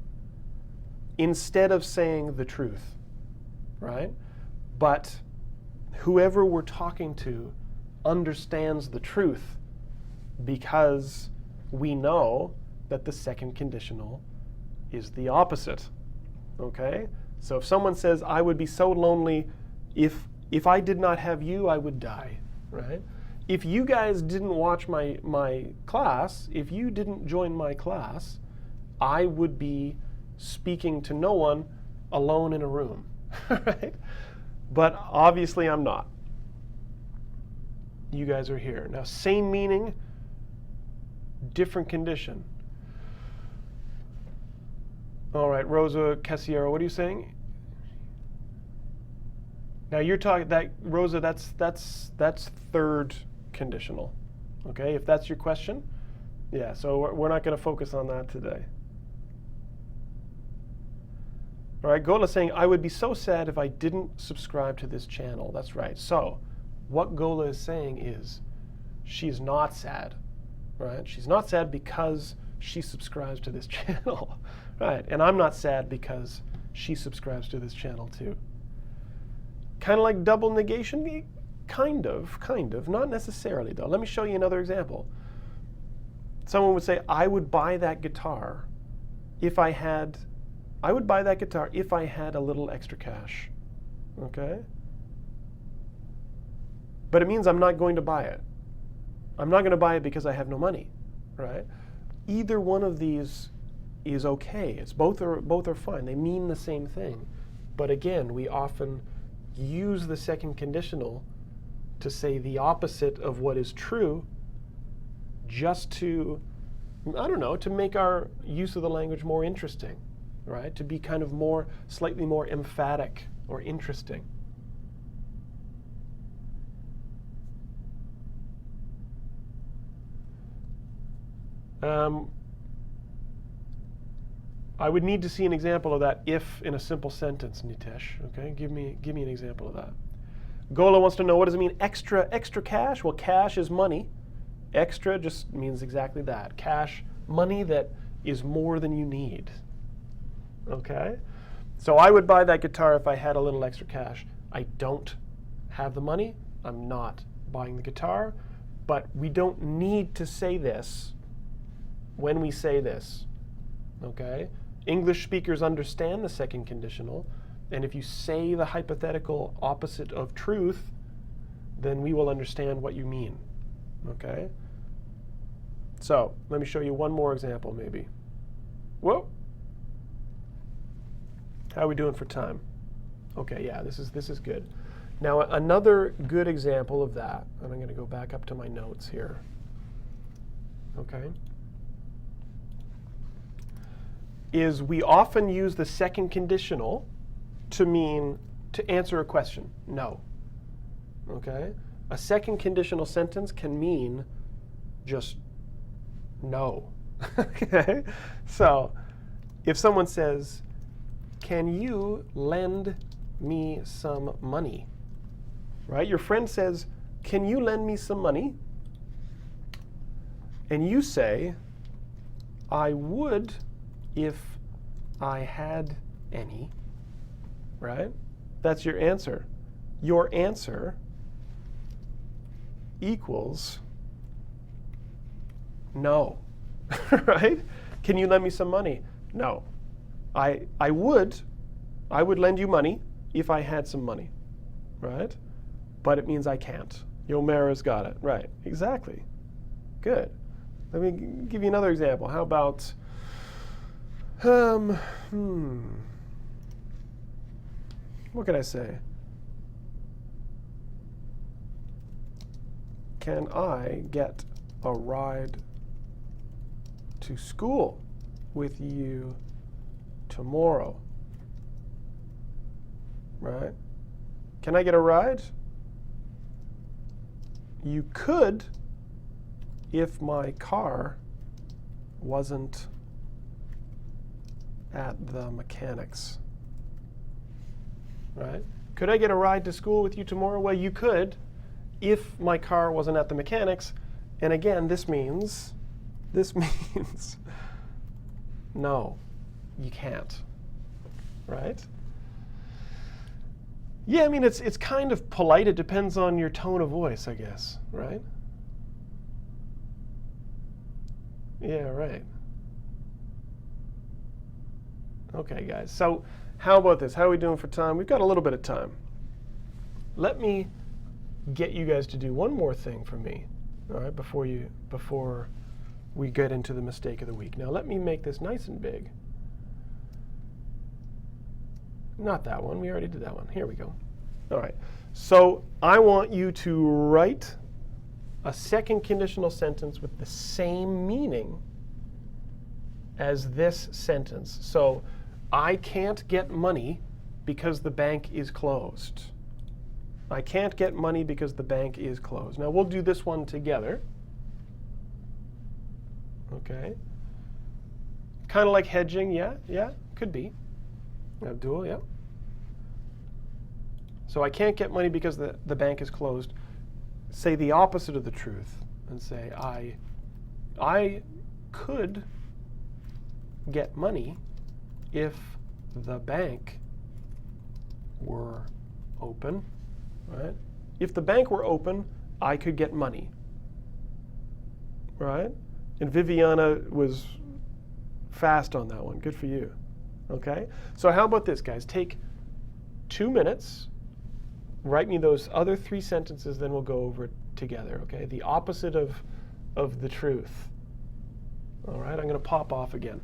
instead of saying the truth, right? But whoever we're talking to understands the truth because we know that the second conditional is the opposite, okay? So if someone says, I would be so lonely if I did not have you, I would die, right? If you guys didn't watch my class, if you didn't join my class, I would be speaking to no one alone in a room, right? But obviously I'm not. You guys are here. Now, same meaning, different condition. All right, Rosa Casiero, what are you saying? Now you're talking that, Rosa, that's third conditional. Okay, if that's your question. Yeah, so we're not going to focus on that today. All right, Gola's saying, I would be so sad if I didn't subscribe to this channel. That's right. So what Gola is saying is she's not sad, right? She's not sad because she subscribes to this channel, right? And I'm not sad because she subscribes to this channel too. Kind of like double negation? Kind of, not necessarily though. Let me show you another example. Someone would say, I would buy that guitar if I had a little extra cash, okay? But it means I'm not going to buy it. I'm not going to buy it because I have no money, right? Either one of these is okay. It's both are fine. They mean the same thing. But again, we often use the second conditional to say the opposite of what is true, just to, I don't know, to make our use of the language more interesting, right? To be kind of slightly more emphatic or interesting. I would need to see an example of that if in a simple sentence, Nitesh. Okay, give me an example of that. Gola wants to know, what does it mean, extra cash? Well, cash is money. Extra just means exactly that. Cash, money that is more than you need. Okay? So I would buy that guitar if I had a little extra cash. I don't have the money. I'm not buying the guitar. But we don't need to say this when we say this. Okay? English speakers understand the second conditional. And if you say the hypothetical opposite of truth, then we will understand what you mean. Okay? So let me show you one more example, maybe. Whoa. How are we doing for time? Okay, yeah, this is good. Now another good example of that, and I'm going to go back up to my notes here. Okay, is we often use the second conditional to answer a question. No. Okay? A second conditional sentence can mean just no. Okay? So if someone says, can you lend me some money? Right? Your friend says, can you lend me some money? And you say, I would if I had any. Right? That's your answer. Your answer equals no. Right? Can you lend me some money? No. I would lend you money if I had some money. Right? But it means I can't. Yomera's got it. Right. Exactly. Good. Let me give you another example. How about, what can I say? Can I get a ride to school with you tomorrow? Right? Can I get a ride? You could if my car wasn't at the mechanics. Right? Could I get a ride to school with you tomorrow? Well, you could if my car wasn't at the mechanics. And again, this means no, you can't. Right? Yeah, I mean, it's kind of polite. It depends on your tone of voice, I guess, right? Yeah, right. Okay, guys. So how about this? How are we doing for time? We've got a little bit of time. Let me get you guys to do one more thing for me, all right, before we get into the mistake of the week. Now, let me make this nice and big. Not that one. We already did that one. Here we go. All right. So I want you to write a second conditional sentence with the same meaning as this sentence. So I can't get money because the bank is closed. I can't get money because the bank is closed. Now we'll do this one together. Okay. Kind of like hedging, yeah, could be. Abdul, yeah. So I can't get money because the bank is closed. Say the opposite of the truth and say I could get money if the bank were open, right? If the bank were open, I could get money, right? And Viviana was fast on that one. Good for you. Okay? So how about this, guys? Take 2 minutes, write me those other 3 sentences, then we'll go over it together, okay? The opposite of the truth. All right, I'm going to pop off again.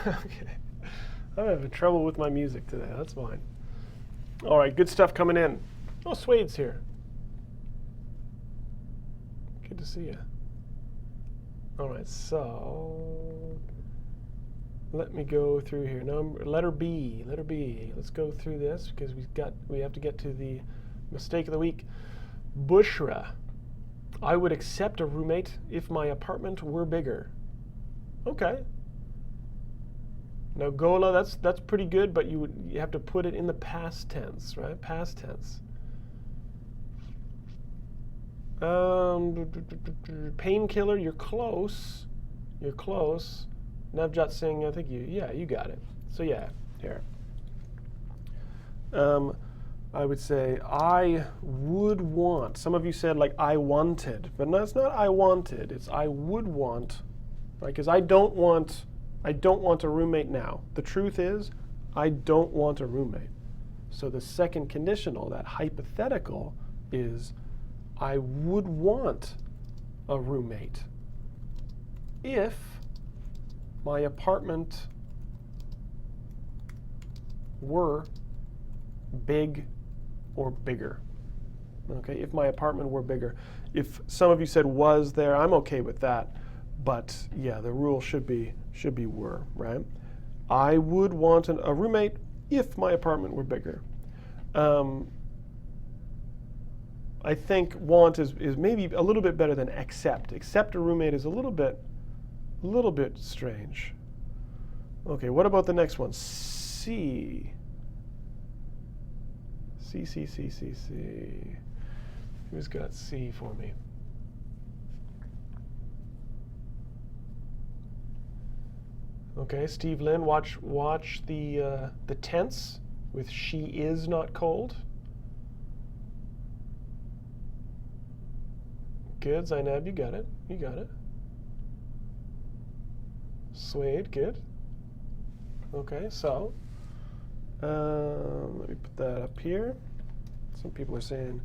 Okay. I'm having trouble with my music today. That's fine. All right, good stuff coming in. Oh, Suede's here. Good to see you. All right, so let me go through here. Letter B. Letter B. Let's go through this because we have to get to the mistake of the week. Bushra. I would accept a roommate if my apartment were bigger. Okay. Now Gola, that's pretty good, but you have to put it in the past tense, right? Past tense. Painkiller, you're close. You're close. Navjot Singh, I think you got it. So yeah, here. I would say I would want. Some of you said like I wanted, but no, it's not I wanted. It's I would want, right? Because I don't want a roommate now. The truth is, I don't want a roommate. So the second conditional, that hypothetical, is I would want a roommate if my apartment were big or bigger. Okay, if my apartment were bigger. If some of you said was there, I'm okay with that. But yeah, the rule should be were, right? I would want a roommate if my apartment were bigger. I think want is maybe a little bit better than accept. Accept a roommate is a little bit strange. Okay, what about the next one? C. C. Who's got C for me? Okay, Steve Lynn, watch the tense with she is not cold. Good, Zainab, you got it. You got it. Suede, good. Okay, so let me put that up here. Some people are saying,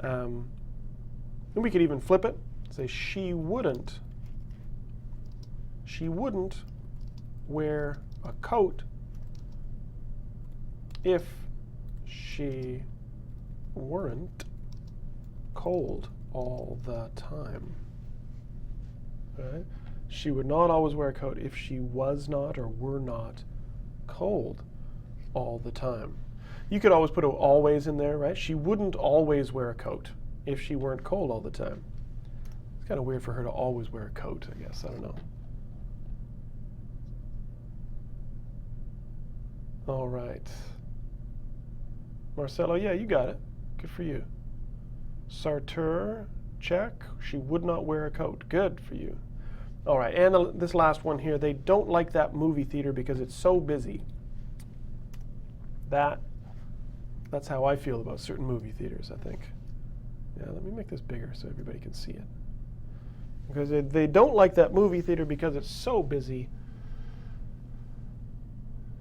and we could even flip it. Say she wouldn't wear a coat if she weren't cold all the time. Right? She would not always wear a coat if she was not or were not cold all the time. You could always put always in there, right? She wouldn't always wear a coat if she weren't cold all the time. It's kind of weird for her to always wear a coat, I guess. I don't know. All right. Marcelo, yeah, you got it. Good for you. Sartre, check. She would not wear a coat. Good for you. All right, and this last one here. They don't like that movie theater because it's so busy. That's how I feel about certain movie theaters, I think. Yeah, let me make this bigger so everybody can see it. Because they don't like that movie theater because it's so busy.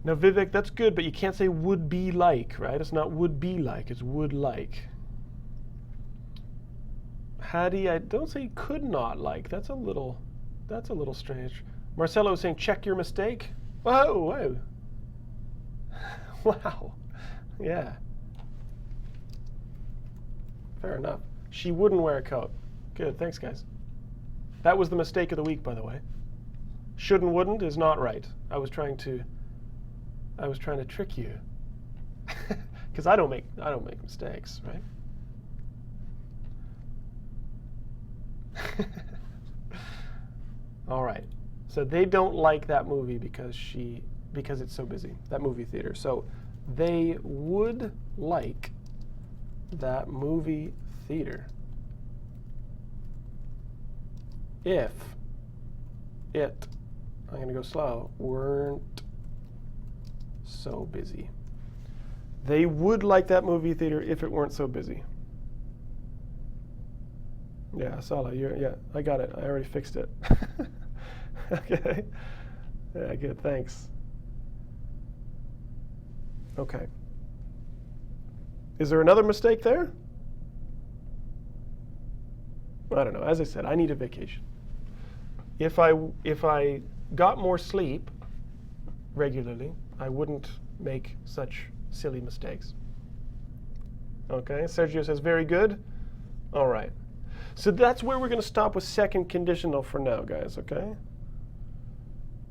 Now, Vivek, that's good, but you can't say would be like, right? It's not would be like, it's would like. Hattie, I don't say could not like. That's a little strange. Marcelo is saying check your mistake. Whoa. Wow. Yeah. Fair enough. She wouldn't wear a coat. Good, thanks guys. That was the mistake of the week, by the way. Should and wouldn't is not right. I was trying to trick you. Because I don't make mistakes, right? All right. So they don't like that movie because it's so busy, that movie theater. So they would like that movie theater if it, I'm going to go slow, weren't so busy. They would like that movie theater if it weren't so busy. Yeah, Salah, yeah, I got it. I already fixed it. Okay. Yeah, good, thanks. Okay. Is there another mistake there? I don't know. As I said, I need a vacation. If I got more sleep, regularly, I wouldn't make such silly mistakes. Okay, Sergio says, very good. All right. So that's where we're going to stop with second conditional for now, guys, okay?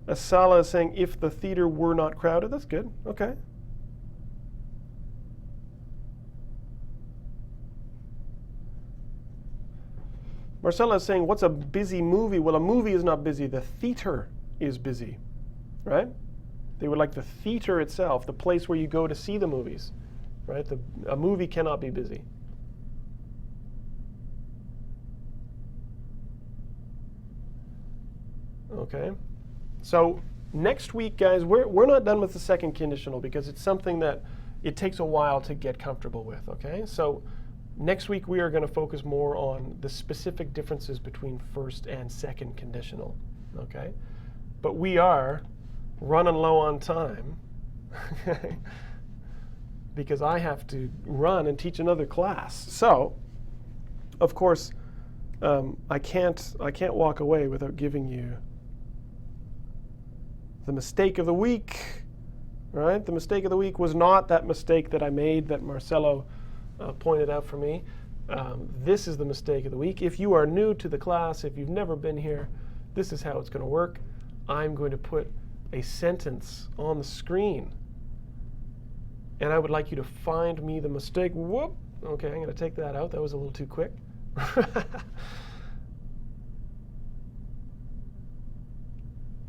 Asala is saying, if the theater were not crowded. That's good. Okay. Marcella is saying, what's a busy movie? Well, a movie is not busy. The theater is busy, right? They would like the theater itself, the place where you go to see the movies, right? A movie cannot be busy. Okay. So next week, guys, we're not done with the second conditional because it's something that it takes a while to get comfortable with, okay? So next week, we are going to focus more on the specific differences between first and second conditional, okay? But we are running low on time because I have to run and teach another class. So, of course, I can't walk away without giving you the mistake of the week, right? The mistake of the week was not that mistake that I made that Marcelo pointed out for me. This is the mistake of the week. If you are new to the class, if you've never been here, this is how it's going to work. I'm going to put a sentence on the screen, and I would like you to find me the mistake. Whoop. Okay, I'm going to take that out. That was a little too quick.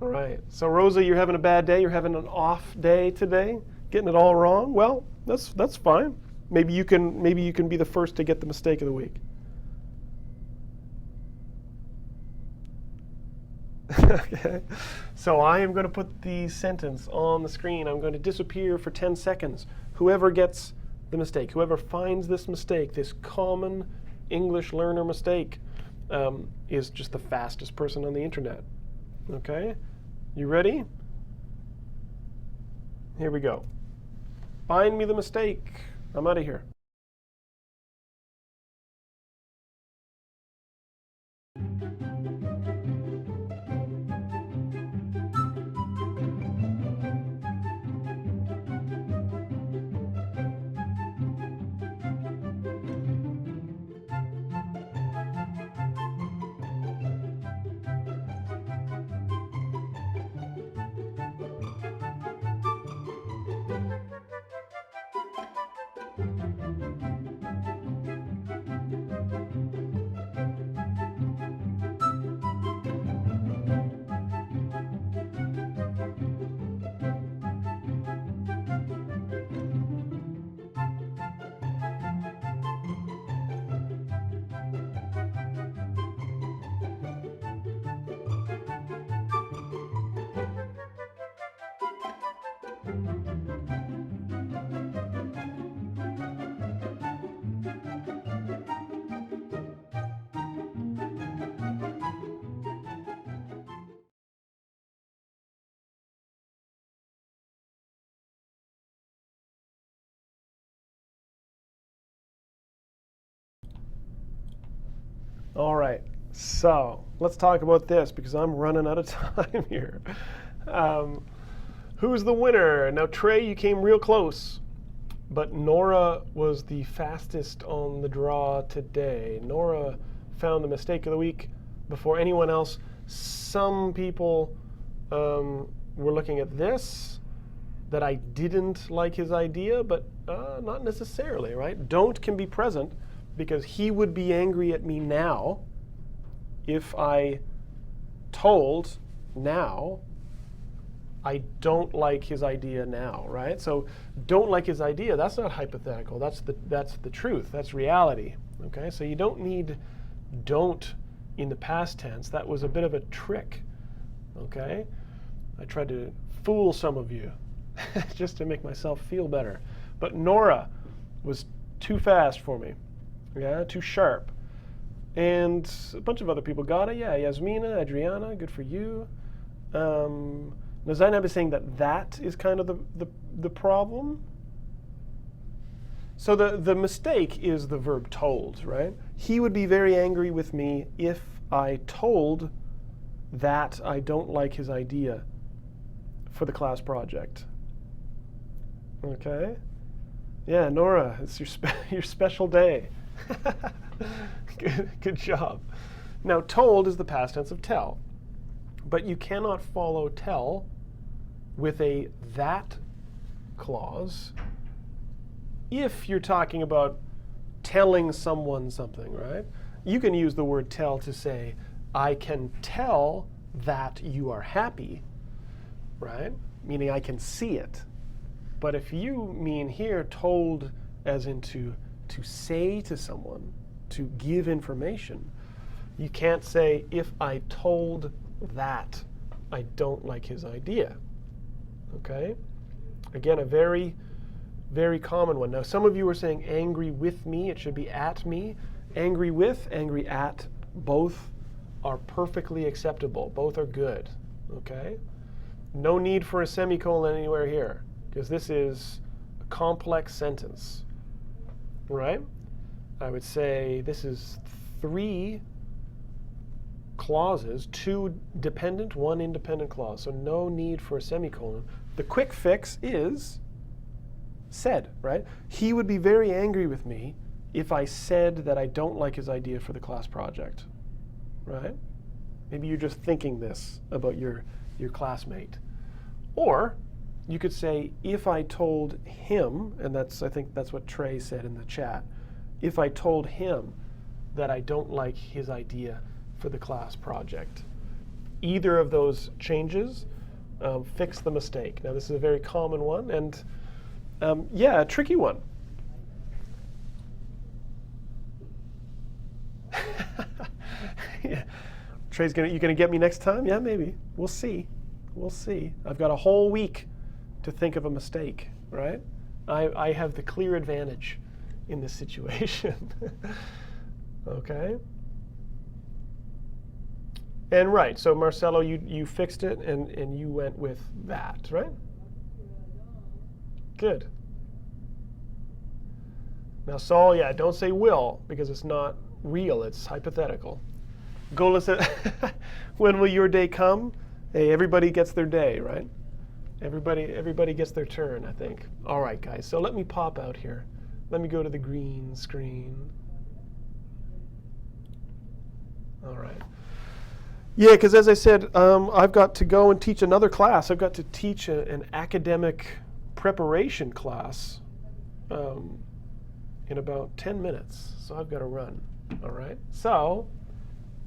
All right. So Rosa, you're having a bad day. You're having an off day today, getting it all wrong. Well, that's fine. Maybe you can be the first to get the mistake of the week. Okay. So I am going to put the sentence on the screen. I'm going to disappear for 10 seconds. Whoever gets the mistake, whoever finds this mistake, this common English learner mistake, is just the fastest person on the internet. Okay? You ready? Here we go. Find me the mistake. I'm out of here. All right, so let's talk about this because I'm running out of time here. Who's the winner? Now, Trey, you came real close, but Nora was the fastest on the draw today. Nora found the mistake of the week before anyone else. Some people were looking at this, that I didn't like his idea, but not necessarily, right? Don't can be present, because he would be angry at me now if I told now I don't like his idea now, right? So don't like his idea, that's not hypothetical. That's the truth. That's reality, okay? So you don't need don't in the past tense. That was a bit of a trick, okay? I tried to fool some of you just to make myself feel better. But Nora was too fast for me. Yeah, too sharp. And a bunch of other people got it. Yeah, Yasmina, Adriana, good for you. Now Zainab is saying that is kind of the problem. So the mistake is the verb told, right? He would be very angry with me if I told that I don't like his idea for the class project. Okay? Yeah, Nora, it's your special day. Good job. Now, told is the past tense of tell, but you cannot follow tell with a that clause if you're talking about telling someone something, right? You can use the word tell to say, I can tell that you are happy, right? Meaning I can see it. But if you mean here told as in to say to someone, to give information, you can't say, if I told that I don't like his idea. Okay? Again, a very, very common one. Now, some of you are saying angry with me. It should be at me. Angry with, angry at, both are perfectly acceptable. Both are good. Okay? No need for a semicolon anywhere here, because this is a complex sentence. Right? I would say this is 3 clauses, 2 dependent, 1 independent clause. So no need for a semicolon. The quick fix is said, right? He would be very angry with me if I said that I don't like his idea for the class project, right? Maybe you're just thinking this about your classmate. Or you could say, if I told him, and I think that's what Trey said in the chat, if I told him that I don't like his idea for the class project. Either of those changes fix the mistake. Now, this is a very common one, and yeah, a tricky one. Yeah. Trey's you gonna get me next time? Yeah, maybe. We'll see. We'll see. I've got a whole week to think of a mistake, right? I have the clear advantage in this situation. Okay. And right, so Marcelo, you fixed it and you went with that, right? Good. Now, Saul, yeah, don't say will, because it's not real, it's hypothetical. Gola said, when will your day come? Hey, everybody gets their day, right? Everybody gets their turn, I think. All right, guys, so let me pop out here. Let me go to the green screen. All right. Yeah, because as I said, I've got to go and teach another class. I've got to teach an academic preparation class in about 10 minutes. So I've got to run. All right. So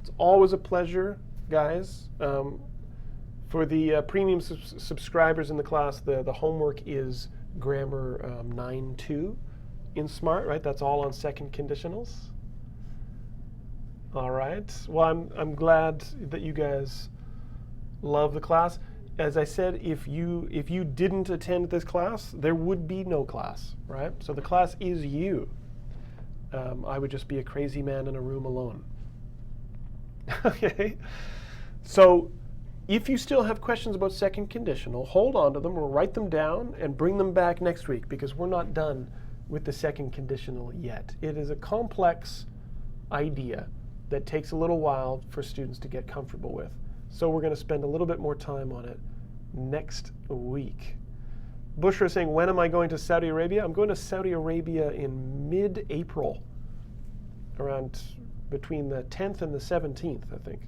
it's always a pleasure, guys. For the premium subscribers in the class, the homework is grammar 9.2 in Smrt, right? That's all on second conditionals. All right. Well, I'm glad that you guys love the class. As I said, if you didn't attend this class, there would be no class, right? So the class is you. I would just be a crazy man in a room alone. Okay. So if you still have questions about second conditional, hold on to them or write them down and bring them back next week, because we're not done with the second conditional yet. It is a complex idea that takes a little while for students to get comfortable with. So we're going to spend a little bit more time on it next week. Bushra is saying, when am I going to Saudi Arabia? I'm going to Saudi Arabia in mid-April, around between the 10th and the 17th, I think.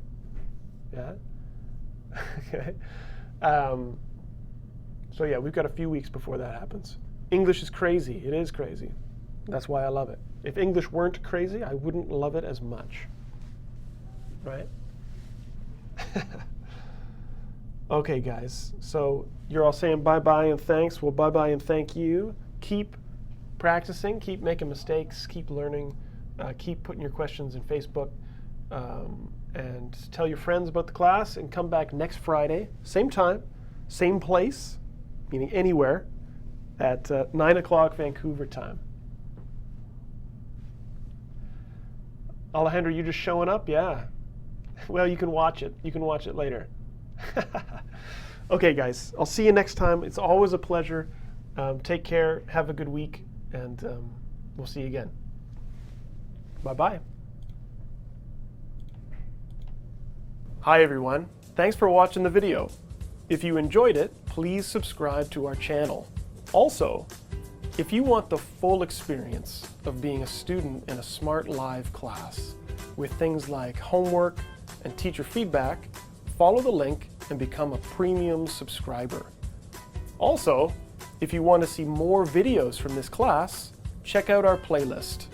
Yeah? Okay. So yeah, we've got a few weeks before that happens. English is crazy. It is crazy. That's why I love it. If English weren't crazy, I wouldn't love it as much. Right? Okay, guys. So you're all saying bye-bye and thanks. Well, bye-bye and thank you. Keep practicing. Keep making mistakes. Keep learning. Keep putting your questions in Facebook. And tell your friends about the class. And come back next Friday. Same time. Same place. Meaning anywhere. At 9 o'clock Vancouver time. Alejandro, you just showing up? Yeah. Well, you can watch it. You can watch it later. Okay, guys. I'll see you next time. It's always a pleasure. Take care. Have a good week. And we'll see you again. Bye-bye. Hi, everyone. Thanks for watching the video. If you enjoyed it, please subscribe to our channel. Also, if you want the full experience of being a student in a Smrt Live class with things like homework and teacher feedback, follow the link and become a premium subscriber. Also, if you want to see more videos from this class, check out our playlist.